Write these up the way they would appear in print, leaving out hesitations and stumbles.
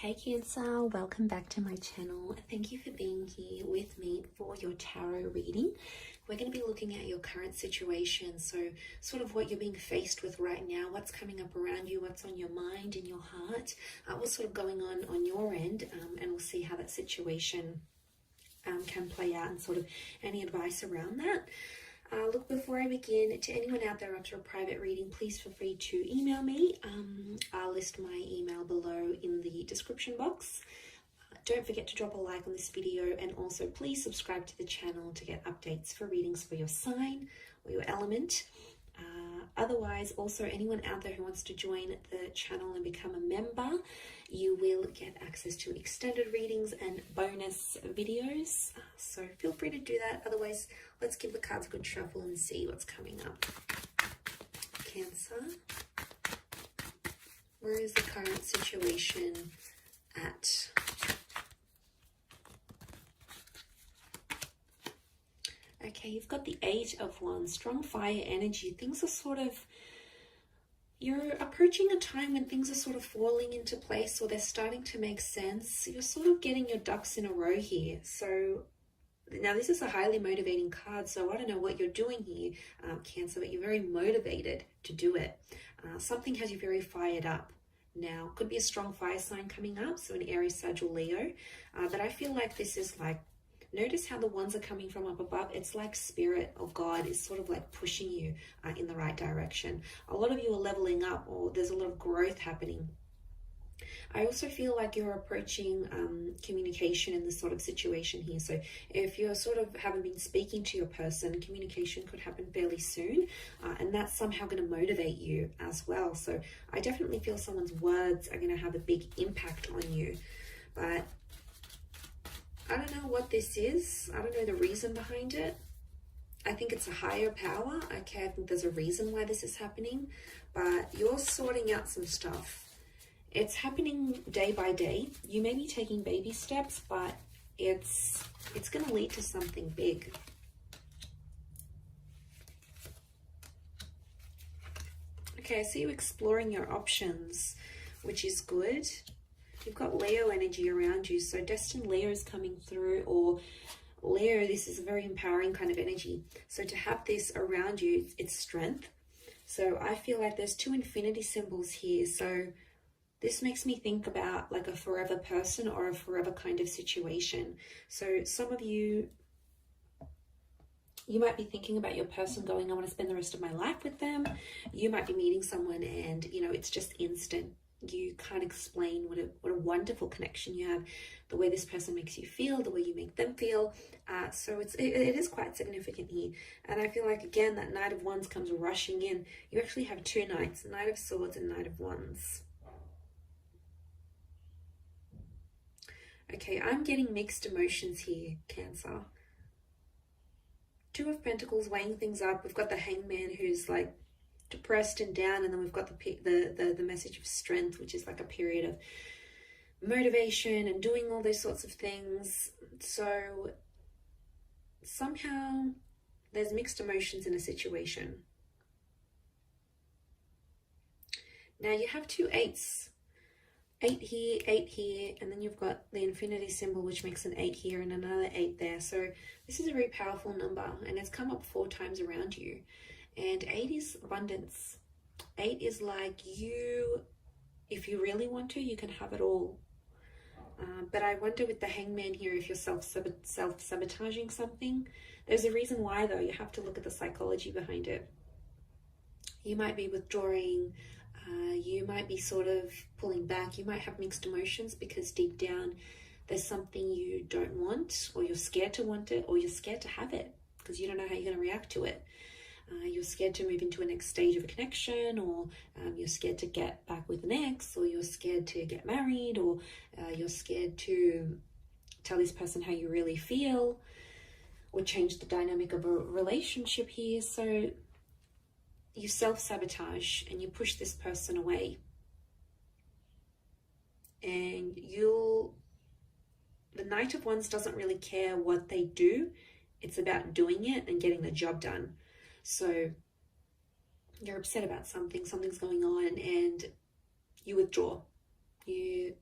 Hey Cancer, welcome back to my channel. Thank you for being here with me for your tarot reading. We're going to be looking at your current situation, so sort of what you're being faced with right now, what's coming up around you, what's on your mind and your heart, what's sort of going on your end, and we'll see how that situation can play out and sort of any advice around that. Look, before I begin, to anyone out there after a private reading, please feel free to email me. I'll list my email below in the description box. Don't forget to drop a like on this video, and also please subscribe to the channel to get updates for readings for your sign or your element. Otherwise, also anyone out there who wants to join the channel and become a member, you will get access to extended readings and bonus videos. So feel free to do that. Otherwise, let's give the cards a good shuffle and see what's coming up. Cancer, where is the current situation at? Okay, you've got the Eight of Wands, strong fire energy. Things are sort of, you're approaching a time when things are sort of falling into place, or they're starting to make sense. You're sort of getting your ducks in a row here. So now this is a highly motivating card, so I don't know what you're doing here, Cancer, but you're very motivated to do it. Something has you very fired up. Now, could be a strong fire sign coming up, so an Aries, Sag, or Leo. But I feel like this is like, notice how the ones are coming from up above. It's like Spirit or God is sort of like pushing you in the right direction. A lot of you are leveling up, or there's a lot of growth happening. I also feel like you're approaching communication in this sort of situation here. So if you're sort of haven't been speaking to your person, communication could happen fairly soon, and that's somehow going to motivate you as well. So I definitely feel someone's words are going to have a big impact on you. But I don't know what this is. I don't know the reason behind it. I think it's a higher power. Okay, I think there's a reason why this is happening, but you're sorting out some stuff. It's happening day by day. You may be taking baby steps, but it's going to lead to something big. Okay, I see you exploring your options, which is good. You've got Leo energy around you, so destined Leo is coming through, or Leo, this is a very empowering kind of energy. So to have this around you, it's strength. So I feel like there's two infinity symbols here. So this makes me think about like a forever person or a forever kind of situation. So some of you might be thinking about your person going, I want to spend the rest of my life with them. You might be meeting someone and, you know, it's just instant. You can't explain what a wonderful connection you have, the way this person makes you feel, the way you make them feel. So it is quite significant here. And I feel like, again, that Knight of Wands comes rushing in. You actually have two Knights, Knight of Swords and Knight of Wands. Okay, I'm getting mixed emotions here, Cancer. Two of Pentacles weighing things up. We've got the Hangman who's like depressed and down, and then we've got the message of strength, which is like a period of motivation and doing all those sorts of things. So somehow there's mixed emotions in a situation. Now you have two eights, 8 here, and then you've got the infinity symbol, which makes an 8 here and another 8 there. So this is a very powerful number, and it's come up 4 times around you. And 8 is abundance. 8 is like you, if you really want to, you can have it all. But I wonder with the Hangman here, if you're self-sabotaging something. There's a reason why, though. You have to look at the psychology behind it. You might be withdrawing. You might be sort of pulling back. You might have mixed emotions because deep down there's something you don't want, or you're scared to want it, or you're scared to have it because you don't know how you're going to react to it. You're scared to move into a next stage of a connection, or you're scared to get back with an ex, or you're scared to get married, or you're scared to tell this person how you really feel, or change the dynamic of a relationship here. So you self-sabotage and you push this person away. And the Knight of Wands doesn't really care what they do. It's about doing it and getting the job done. So you're upset about something's going on, and you withdraw. You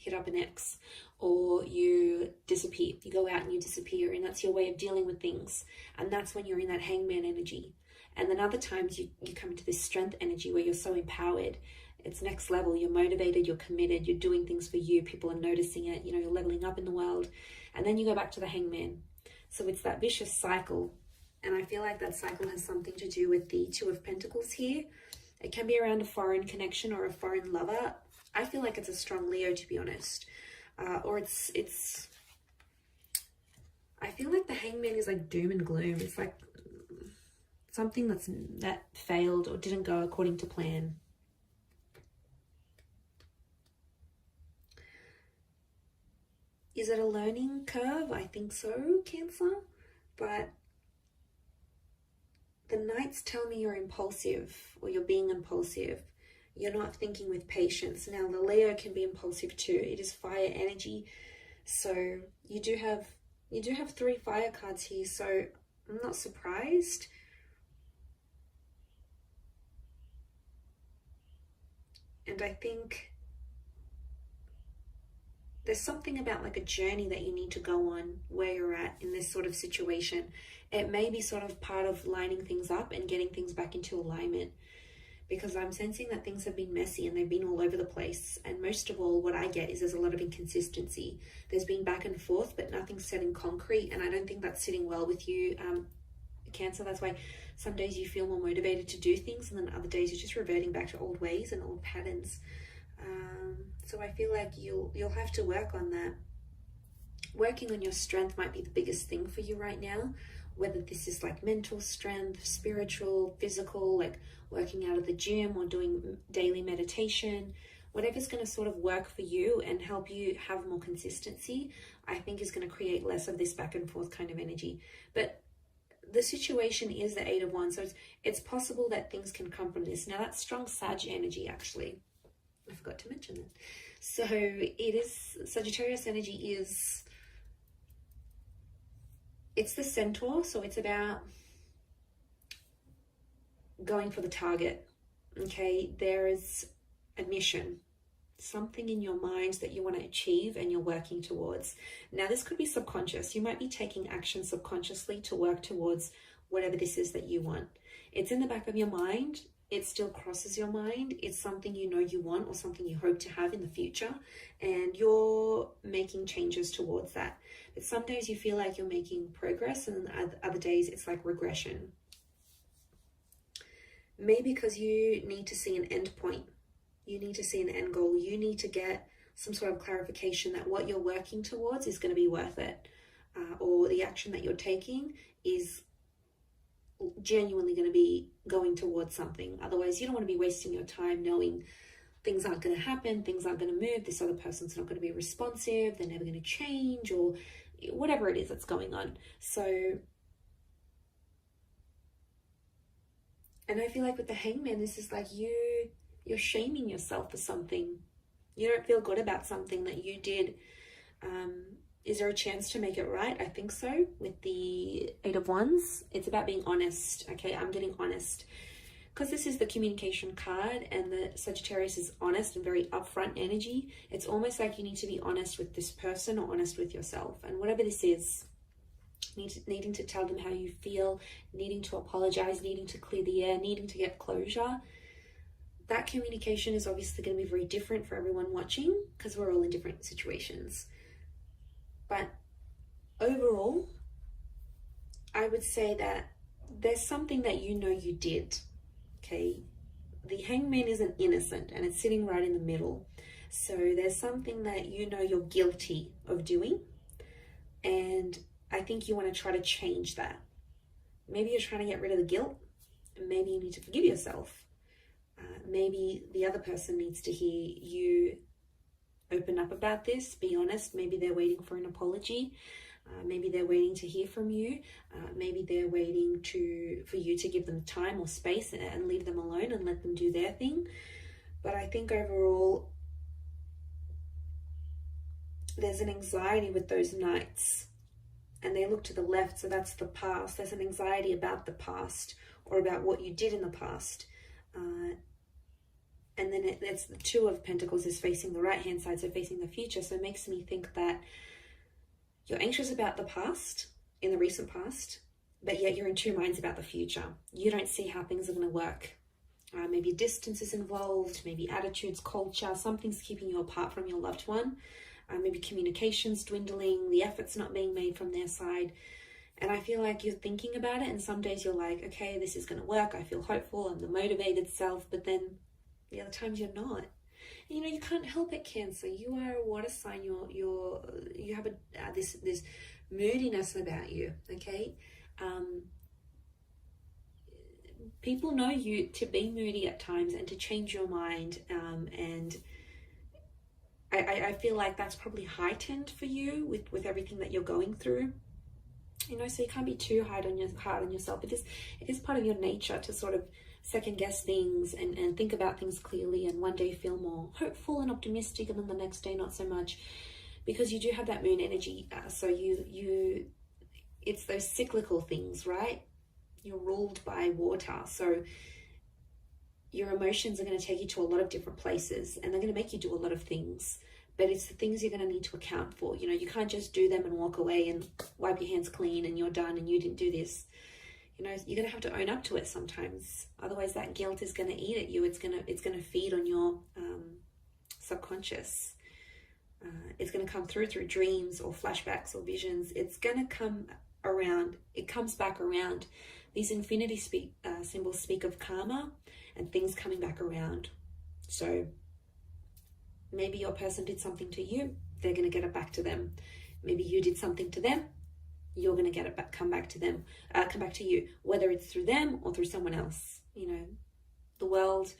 hit up an ex, or you disappear. You go out and you disappear, and that's your way of dealing with things. And that's when you're in that hangman energy. And then other times you come into this strength energy where you're so empowered. It's next level. You're motivated, you're committed, you're doing things for you. People are noticing it, you're leveling up in the world. And then you go back to the hangman. So it's that vicious cycle. And I feel like that cycle has something to do with the Two of Pentacles here. It can be around a foreign connection or a foreign lover. I feel like it's a strong Leo, to be honest. Or it's I feel like the hangman is like doom and gloom. It's like something that failed or didn't go according to plan. Is it a learning curve? I think so, Cancer. But the Knights tell me you're impulsive, or you're being impulsive. You're not thinking with patience. Now, the Leo can be impulsive too. It is fire energy. So you do have 3 fire cards here. So I'm not surprised. And I think there's something about like a journey that you need to go on where you're at in this sort of situation. It may be sort of part of lining things up and getting things back into alignment, because I'm sensing that things have been messy and they've been all over the place. And most of all, what I get is there's a lot of inconsistency. There's been back and forth, but nothing's set in concrete. And I don't think that's sitting well with you, Cancer. That's why some days you feel more motivated to do things, and then other days you're just reverting back to old ways and old patterns. So I feel like you'll have to work on that. Working on your strength might be the biggest thing for you right now, whether this is like mental strength, spiritual, physical, like working out at the gym or doing daily meditation. Whatever's going to sort of work for you and help you have more consistency, I think is going to create less of this back and forth kind of energy. But the situation is the 8 of Wands, so it's possible that things can come from this. Now, that's strong Sag energy, actually. I forgot to mention that. So it is, Sagittarius energy is, it's the centaur. So it's about going for the target. Okay, there is a mission, something in your mind that you want to achieve and you're working towards. Now, this could be subconscious. You might be taking action subconsciously to work towards whatever this is that you want. It's in the back of your mind. It still crosses your mind. It's something you know you want or something you hope to have in the future, and you're making changes towards that. But some days you feel like you're making progress, and other days it's like regression. Maybe because you need to see an end point. You need to see an end goal. You need to get some sort of clarification that what you're working towards is going to be worth it, or the action that you're taking is genuinely going to be going towards something. Otherwise, you don't want to be wasting your time knowing things aren't going to happen, things aren't going to move, this other person's not going to be responsive, they're never going to change, or whatever it is that's going on. So, and I feel like with the Hangman, this is like you're shaming yourself for something. You don't feel good about something that you did. Is there a chance to make it right? I think so. With the 8 of Wands, it's about being honest. Okay, I'm getting honest. Because this is the communication card, and the Sagittarius is honest and very upfront energy. It's almost like you need to be honest with this person or honest with yourself. And whatever this is, needing to tell them how you feel, needing to apologize, needing to clear the air, needing to get closure. That communication is obviously going to be very different for everyone watching, because we're all in different situations. But overall, I would say that there's something that you know you did, okay? The Hangman isn't innocent, and it's sitting right in the middle. So there's something that you know you're guilty of doing, and I think you want to try to change that. Maybe you're trying to get rid of the guilt, and maybe you need to forgive yourself. Maybe the other person needs to hear you open up about this, be honest. Maybe they're waiting for an apology. Maybe they're waiting to hear from you. Maybe they're waiting for you to give them time or space and leave them alone and let them do their thing. But I think overall, there's an anxiety with those Knights, and they look to the left, so that's the past. There's an anxiety about the past, or about what you did in the past. and then it's the Two of Pentacles is facing the right hand side, so facing the future. So it makes me think that you're anxious about the past, in the recent past, but yet you're in two minds about the future. You don't see how things are going to work. Maybe distance is involved, maybe attitudes, culture, something's keeping you apart from your loved one. Maybe communication's dwindling, the effort's not being made from their side. And I feel like you're thinking about it, and some days you're like, okay, this is going to work. I feel hopeful. I'm the motivated self. But then the other times you're not. You know, you can't help it, Cancer. You are a water sign. You have this moodiness about you. Okay. People know you to be moody at times and to change your mind. And I feel like that's probably heightened for you with everything that you're going through. You know, so you can't be too hard on yourself. It is part of your nature to sort of second guess things and think about things clearly, and one day feel more hopeful and optimistic, and then the next day not so much, because you do have that moon energy. So it's those cyclical things, right? You're ruled by water, so your emotions are going to take you to a lot of different places, and they're going to make you do a lot of things. But it's the things you're going to need to account for. You know, you can't just do them and walk away and wipe your hands clean and you're done and you didn't do this. You know, you're going to have to own up to it sometimes. Otherwise, that guilt is going to eat at you. It's going to feed on your subconscious. It's going to come through dreams or flashbacks or visions. It's going to come around. It comes back around. These infinity symbols speak of karma and things coming back around. So maybe your person did something to you, they're going to get it back to them. Maybe you did something to them, you're going to get it back, come back to you, whether it's through them or through someone else. You know, the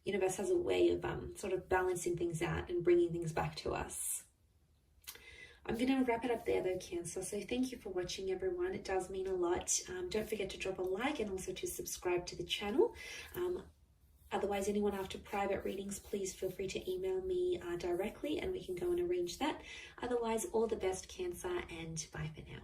universe has a way of sort of balancing things out and bringing things back to us. I'm going to wrap it up there though, Cancer. So thank you for watching, everyone. It does mean a lot. Don't forget to drop a like and also to subscribe to the channel. Otherwise, anyone after private readings, please feel free to email me directly and we can go and arrange that. Otherwise, all the best, Cancer, and bye for now.